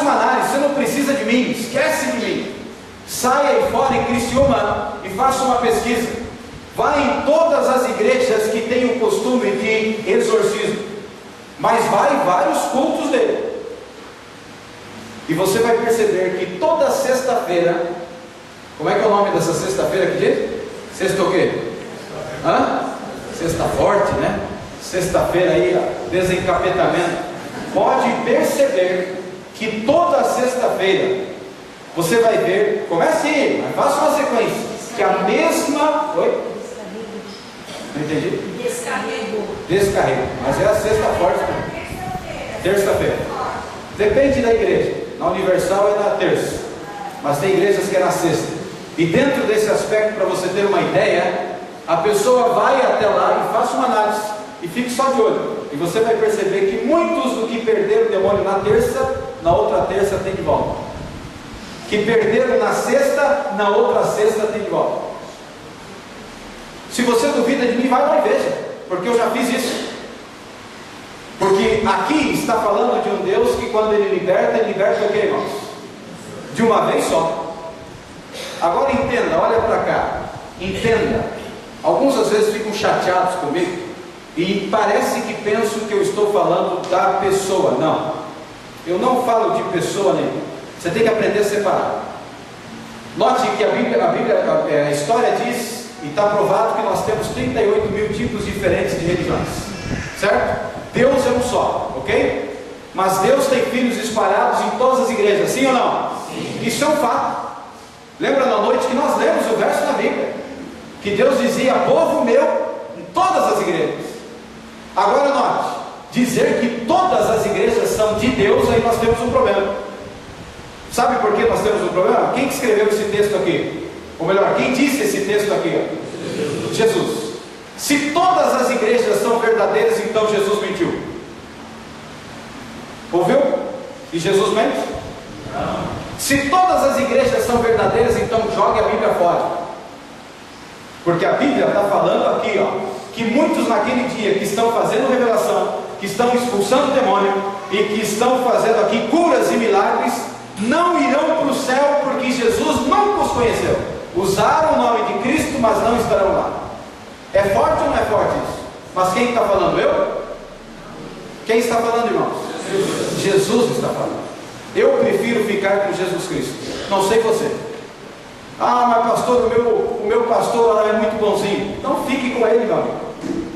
Faça uma análise, você não precisa de mim, esquece de mim. Saia aí fora em Criciúma e faça uma pesquisa. Vá em todas as igrejas que têm o costume de exorcismo, mas vai em vários cultos dele. E você vai perceber que toda sexta-feira, como é que é o nome dessa sexta-feira que diz? Sexta o quê? Sexta forte, né? Sexta-feira aí, desencapetamento. Pode perceber que toda sexta-feira você vai ver, comece aí, mas faça uma sequência, que a mesma... Oi? Não entendi? Descarrego. Mas é a sexta forte também. Terça-feira. Depende da igreja. Na Universal é na terça, mas tem igrejas que é na sexta. E dentro desse aspecto, para você ter uma ideia, a pessoa vai até lá e faça uma análise e fique só de olho, e você vai perceber que muitos do que perderam o demônio na terça, na outra terça tem de volta. Que perderam na sexta, na outra sexta tem de volta. Se você duvida de mim, vai lá e veja, porque eu já fiz isso. Porque aqui está falando de um Deus que quando Ele liberta o que, irmãos? De uma vez só. Agora entenda, olha para cá, entenda. Alguns às vezes ficam chateados comigo e parece que pensam que eu estou falando da pessoa. Não, eu não falo de pessoa nenhuma. Você tem que aprender a separar. Note que a história diz, e está provado que nós temos 38 mil tipos diferentes de religiões, certo? Deus é um só, ok? Mas Deus tem filhos espalhados em todas as igrejas, sim ou não? Sim. Isso é um fato. Lembra na noite que nós lemos o verso da Bíblia, que Deus dizia, povo meu, em todas as igrejas. Agora note, dizer que todas as igrejas são de Deus, aí nós temos um problema. Sabe por que nós temos um problema? Quem que escreveu esse texto aqui? Ou melhor, quem disse esse texto aqui? Jesus. Se todas as igrejas são verdadeiras, então Jesus mentiu. Ouviu? E Jesus mente? Não. Se todas as igrejas são verdadeiras, então jogue a Bíblia fora. Porque a Bíblia está falando aqui, que muitos naquele dia que estão fazendo revelação, que estão expulsando o demônio e que estão fazendo aqui curas e milagres, não irão para o céu porque Jesus não os conheceu. Usaram o nome de Cristo, mas não estarão lá. É forte ou não é forte isso? Mas quem está falando? Eu? Quem está falando, irmãos? Jesus está falando. Eu prefiro ficar com Jesus Cristo. Não sei você. Mas pastor, o meu pastor é muito bonzinho. Então fique com ele, meu amigo.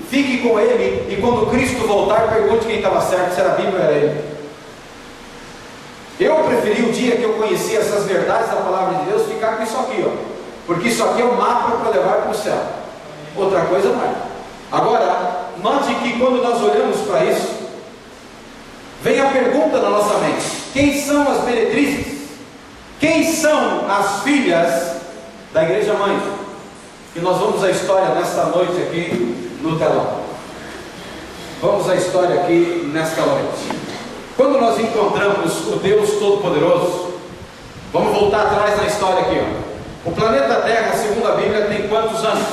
Fique com ele, e quando Cristo voltar, pergunte quem estava certo, se era a Bíblia ou era ele. Eu preferi o dia que eu conheci essas verdades da palavra de Deus, ficar com isso aqui, porque isso aqui é um mapa para levar para o céu. Outra coisa não é. Agora, note que quando nós olhamos para isso, vem a pergunta na nossa mente: quem são as meretrizes? Quem são as filhas da igreja mãe? E nós vamos à história nesta noite aqui no telão. Vamos à história aqui nesta noite. Quando nós encontramos o Deus Todo-Poderoso, vamos voltar atrás na história aqui, O planeta Terra, segundo a Bíblia, tem quantos anos?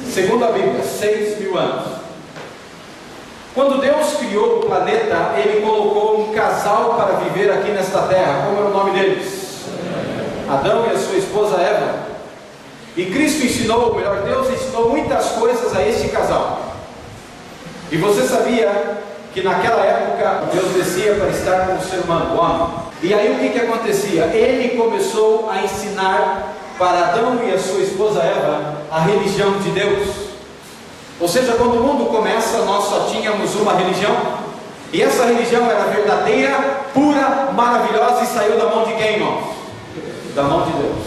Segundo a Bíblia, 6.000 anos. Quando Deus criou o planeta, Ele colocou um casal para viver aqui nesta terra. Como era o nome deles? Adão e a sua esposa Eva. E Cristo ensinou, ou melhor, Deus ensinou muitas coisas a este casal. E você sabia que naquela época Deus descia para estar com o ser humano, o homem? E aí o que acontecia? Ele começou a ensinar para Adão e a sua esposa Eva a religião de Deus. Ou seja, quando o mundo começa, nós só tínhamos uma religião, e essa religião era verdadeira, pura, maravilhosa, e saiu da mão de quem, irmãos? Da mão de Deus.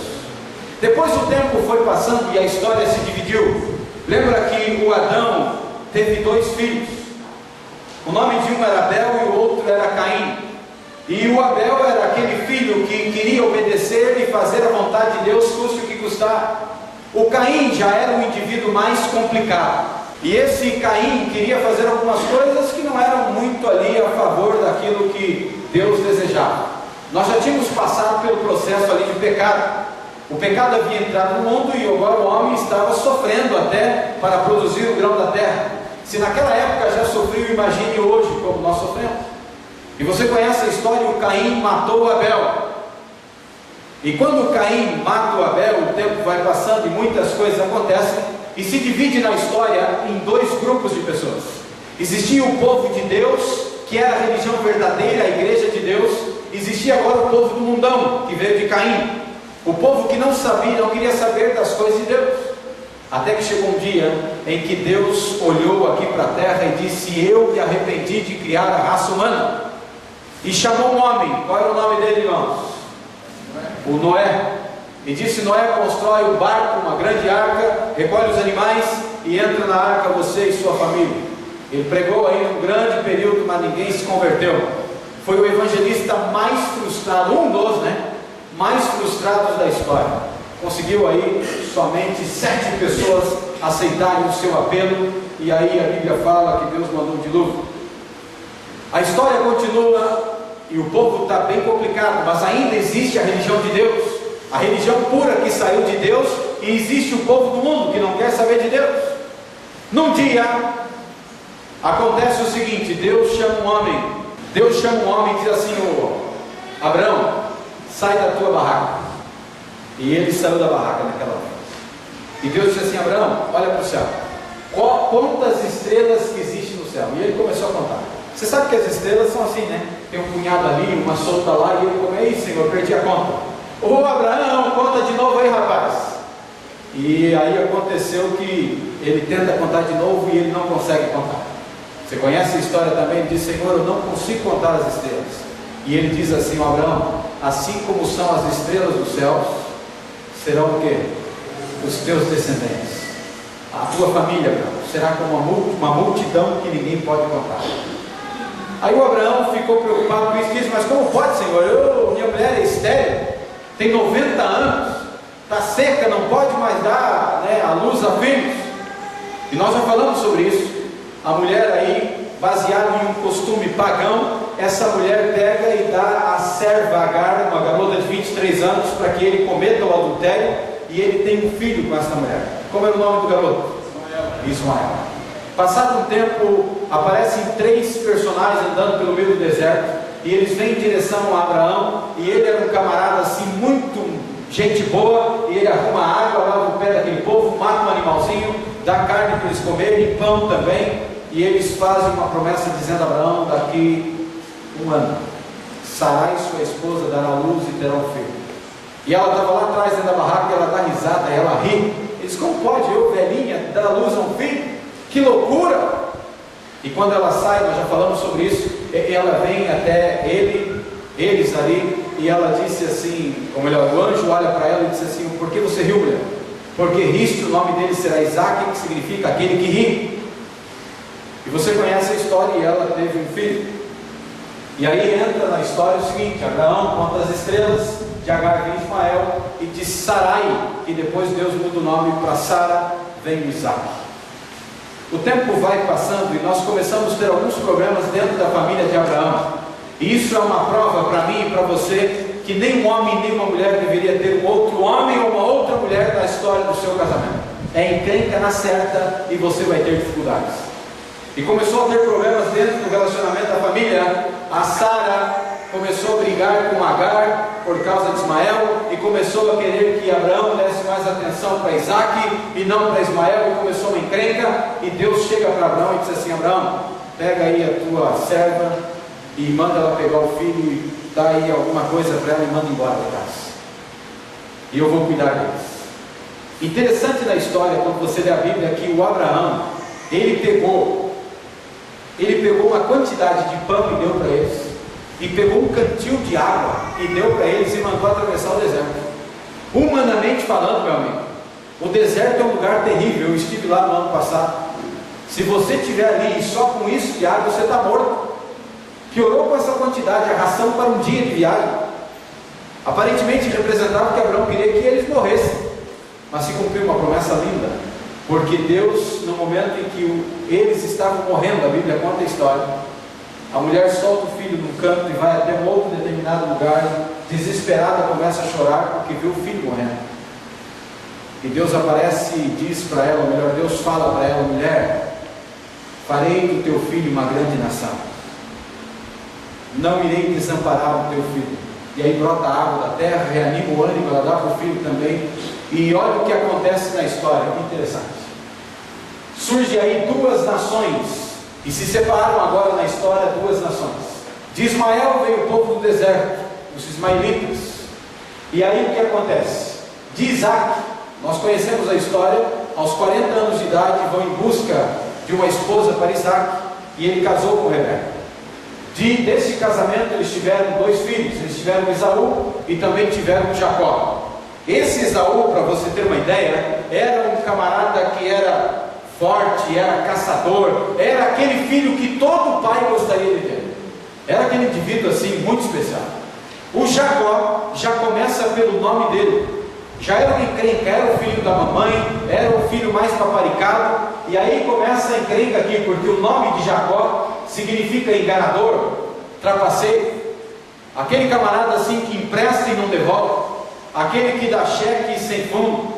Depois o tempo foi passando e a história se dividiu. Lembra que o Adão teve 2 filhos. O nome de um era Abel e o outro era Caim. E o Abel era aquele filho que queria obedecer e fazer a vontade de Deus, custe o que custar. O Caim já era um indivíduo mais complicado. E esse Caim queria fazer algumas coisas que não eram muito ali a favor daquilo que Deus desejava. Nós já tínhamos passado pelo processo ali de pecado. O pecado havia entrado no mundo e agora o homem estava sofrendo até para produzir o grão da terra. Se naquela época já sofreu, imagine hoje como nós sofremos. E você conhece a história, o Caim matou Abel. E quando Caim mata o Abel, o tempo vai passando e muitas coisas acontecem, e se divide na história em dois grupos de pessoas. Existia o povo de Deus, que era a religião verdadeira, a igreja de Deus. Existia agora o povo do mundão, que veio de Caim, o povo que não sabia, não queria saber das coisas de Deus. Até que chegou um dia em que Deus olhou aqui para a terra e disse: eu me arrependi de criar a raça humana. E chamou um homem. Qual era o nome dele, irmãos? O Noé. E disse: Noé, constrói um barco, uma grande arca, recolhe os animais e entra na arca você e sua família. Ele pregou aí um grande período, mas ninguém se converteu. Foi o evangelista mais frustrado, um dos, mais frustrados da história. Conseguiu aí somente 7 pessoas aceitarem o seu apelo, e aí a Bíblia fala que Deus mandou um dilúvio. A história continua e o povo está bem complicado, mas ainda existe a religião de Deus, a religião pura que saiu de Deus, e existe o povo do mundo que não quer saber de Deus. Num dia acontece o seguinte: Deus chama um homem e diz assim: Abraão, sai da tua barraca. E ele saiu da barraca naquela hora. E Deus disse assim: Abraão, olha para o céu, quantas estrelas que existem no céu? E ele começou a contar. Você sabe que as estrelas são assim, tem um punhado ali, uma solta lá, e ele come: ei, Senhor, perdi a conta. Ô Abraão, conta de novo aí, rapaz. E aí aconteceu que ele tenta contar de novo e ele não consegue contar. Você conhece a história também? Ele diz: Senhor, eu não consigo contar as estrelas. E ele diz assim: Abraão, assim como são as estrelas dos céus, serão o quê? Os teus descendentes. A tua família, Abraão, será como uma multidão que ninguém pode contar. Aí o Abraão ficou preocupado com isso e disse: mas como pode, Senhor? Minha mulher é estéril, tem 90 anos, está seca, não pode mais dar à luz a filhos. E nós já falamos sobre isso. A mulher aí, baseado em um costume pagão, essa mulher pega e dá a serva Agar, uma garota de 23 anos, para que ele cometa o adultério, e ele tem um filho com essa mulher. Como é o nome do garoto? Ismael. Passado um tempo, aparecem 3 personagens andando pelo meio do deserto, e eles vêm em direção a Abraão, e ele era um camarada assim, muito gente boa, e ele arruma água, lava o pé daquele povo, mata um animalzinho, dá carne para eles comerem, pão também, e eles fazem uma promessa dizendo a Abraão: daqui 1 ano, Sarai, sua esposa, dará à luz e terá um filho. E ela estava lá atrás dentro da barraca, e ela dá risada, e ela ri. Eles: como pode eu, velhinha, dar à luz a um filho? Que loucura! E quando ela sai, nós já falamos sobre isso, ela vem até eles ali, e ela disse assim, ou melhor, o anjo olha para ela e disse assim: por que você riu, mulher? Porque riste, o nome dele será Isaac, que significa aquele que ri. E você conhece a história, e ela teve um filho. E aí entra na história o seguinte: Abraão conta as estrelas, de Agar vem Ismael, e de Sarai, que depois Deus muda o nome para Sara, vem o Isaac. O tempo vai passando e nós começamos a ter alguns problemas dentro da família de Abraão. E isso é uma prova para mim e para você que nem um homem nem uma mulher deveria ter um outro homem ou uma outra mulher na história do seu casamento. É encrenca na certa e você vai ter dificuldades. E começou a ter problemas dentro do relacionamento da família. A Sara começou a brigar com Agar por causa de Ismael, e começou a querer que Abraão desse mais atenção para Isaac e não para Ismael, e começou uma encrenca. E Deus chega para Abraão e diz assim: Abraão, pega aí a tua serva e manda ela pegar o filho e dá aí alguma coisa para ela e manda embora da casa, e eu vou cuidar deles. Interessante na história, quando você lê a Bíblia, que o Abraão, ele pegou uma quantidade de pão e deu para eles, e pegou um cantil de água e deu para eles, e mandou atravessar o deserto. Humanamente falando, meu amigo, o deserto é um lugar terrível. Eu estive lá no ano passado. Se você estiver ali e só com isso de água, você está morto. Piorou com essa quantidade, a ração para um dia de viagem. Aparentemente representava que Abraão queria que eles morressem, mas se cumpriu uma promessa linda, porque Deus, no momento em que eles estavam morrendo, a Bíblia conta a história, a mulher solta o filho num canto e vai até um outro determinado lugar, desesperada, começa a chorar porque viu o filho morrendo. E Deus aparece e diz para ela, ou melhor, Deus fala para ela: mulher, farei do teu filho uma grande nação. não irei desamparar o teu filho. E aí brota a água da terra, reanima o ânimo, ela dá para o filho também. E olha o que acontece na história, interessante. Surge aí duas nações, e se separam agora na história duas nações. De Ismael veio o povo do deserto, os ismaelitas. E aí o que acontece? De Isaac, nós conhecemos a história, aos 40 anos de idade vão em busca de uma esposa para Isaac, e ele casou com Rebeca. Desse casamento eles tiveram dois filhos, eles tiveram Esaú e também tiveram Jacó. Esse Esaú, para você ter uma ideia, era um camarada que era forte, era caçador, era aquele filho que todo pai gostaria de ter. Era aquele indivíduo assim, muito especial. O Jacó já começa pelo nome dele. Já era uma encrenca, era o filho da mamãe, era o filho mais paparicado. E aí começa a encrenca aqui, porque o nome de Jacó significa enganador, trapaceiro. Aquele camarada assim que empresta e não devolve. Aquele que dá cheque sem fundo.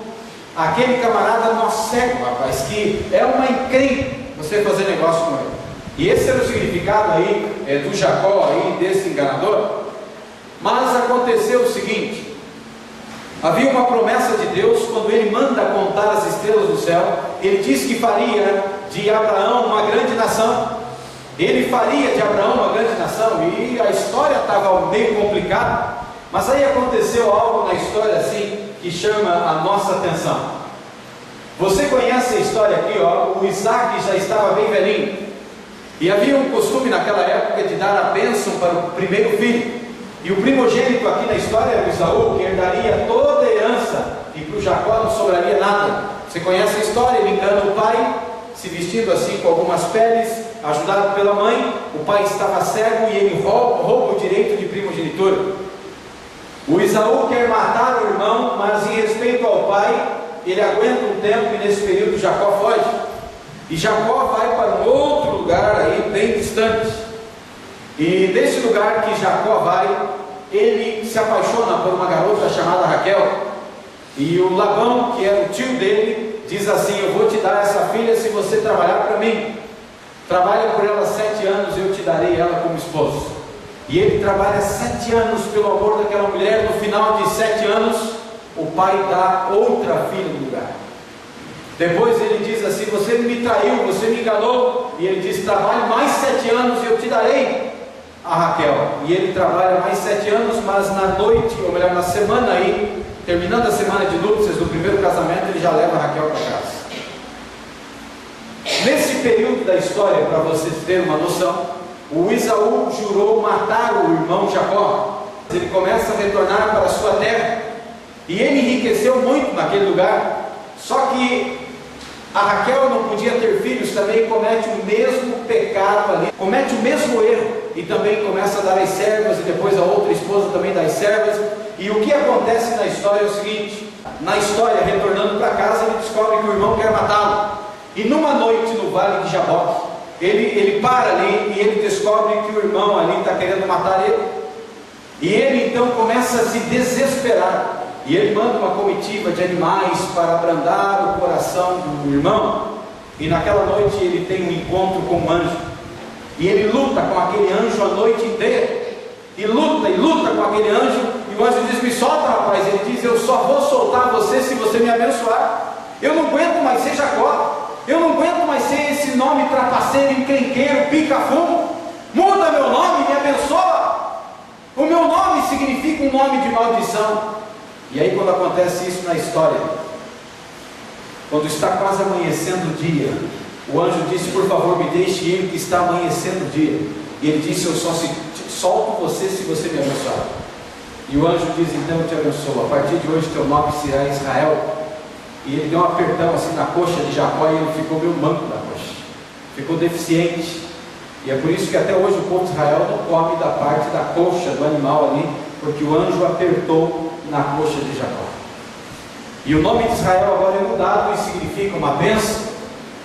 Aquele camarada nó cego, rapaz, que é uma encrenca você fazer negócio com ele. E esse era o significado aí do Jacó, aí, desse enganador. Mas aconteceu o seguinte: havia uma promessa de Deus, quando ele manda contar as estrelas do céu, ele diz que faria de Abraão uma grande nação. Ele faria de Abraão uma grande nação, e a história estava meio complicada, mas aí aconteceu algo na história assim, que chama a nossa atenção. Você conhece a história aqui, ó, o Isaac já estava bem velhinho, e havia um costume naquela época de dar a bênção para o primeiro filho. E o primogênito aqui na história era o Esaú, que herdaria toda a herança, e para o Jacó não sobraria nada. Você conhece a história? Ele engana o pai, se vestindo assim com algumas peles, ajudado pela mãe. O pai estava cego e ele rouba o direito de primogenitura. O Esaú quer matar o irmão, mas em respeito ao pai, ele aguenta um tempo e nesse período Jacó foge. E Jacó vai para um outro lugar aí, bem distante. E nesse lugar que Jacó vai, ele se apaixona por uma garota chamada Raquel. E o Labão, que era o tio dele, diz assim: eu vou te dar essa filha se você trabalhar para mim. Trabalha por ela 7 anos, eu te darei ela como esposo. E ele trabalha 7 anos pelo amor daquela mulher. No final de 7 anos, o pai dá outra filha no lugar. Depois ele diz assim: você me traiu, você me enganou. E ele diz: trabalhe mais 7 anos e eu te darei a Raquel. E ele trabalha mais 7 anos, mas na noite, ou melhor, na semana aí, terminando a semana de núpcias do primeiro casamento, ele já leva a Raquel para casa. Nesse período da história, para vocês terem uma noção, o Esaú jurou matar o irmão Jacó. Ele começa a retornar para a sua terra, e ele enriqueceu muito naquele lugar. Só que a Raquel não podia ter filhos, também comete o mesmo pecado ali, comete o mesmo erro, e também começa a dar as servas, e depois a outra esposa também dá as servas. E o que acontece na história é o seguinte: na história, retornando para casa, ele descobre que o irmão quer matá-lo. E numa noite no vale de Jaboque, ele para ali e ele descobre que o irmão ali está querendo matar ele. E ele então começa a se desesperar. E ele manda uma comitiva de animais para abrandar o coração do irmão. E naquela noite ele tem um encontro com um anjo. E ele luta com aquele anjo a noite inteira. E luta com aquele anjo. E o anjo diz: me solta, rapaz. Ele diz: eu só vou soltar você se você me abençoar. Eu não aguento mais ser Jacó. Eu não aguento mais ser esse nome trapaceiro, encrenqueiro, pica-fumo. Muda meu nome, me abençoa. O meu nome significa um nome de maldição. E aí quando acontece isso na história, quando está quase amanhecendo o dia, o anjo disse: por favor, me deixe ir, que está amanhecendo o dia. E ele disse: eu só solto você se você me abençoar. E o anjo diz: então eu te abençoo, a partir de hoje teu nome será Israel. E ele deu um apertão assim na coxa de Jacó, e ele ficou meio manco da coxa, ficou deficiente. E é por isso que até hoje o povo de Israel não come da parte da coxa do animal ali, porque o anjo apertou na coxa de Jacó. E o nome de Israel agora é mudado e significa uma bênção.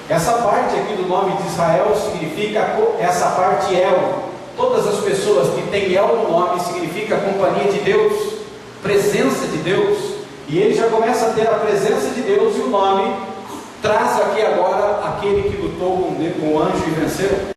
Essa parte aqui do nome de Israel significa, essa parte El. Todas as pessoas que têm El no nome significa companhia de Deus, presença de Deus. E ele já começa a ter a presença de Deus, e o nome traz aqui agora aquele que lutou com o anjo e venceu.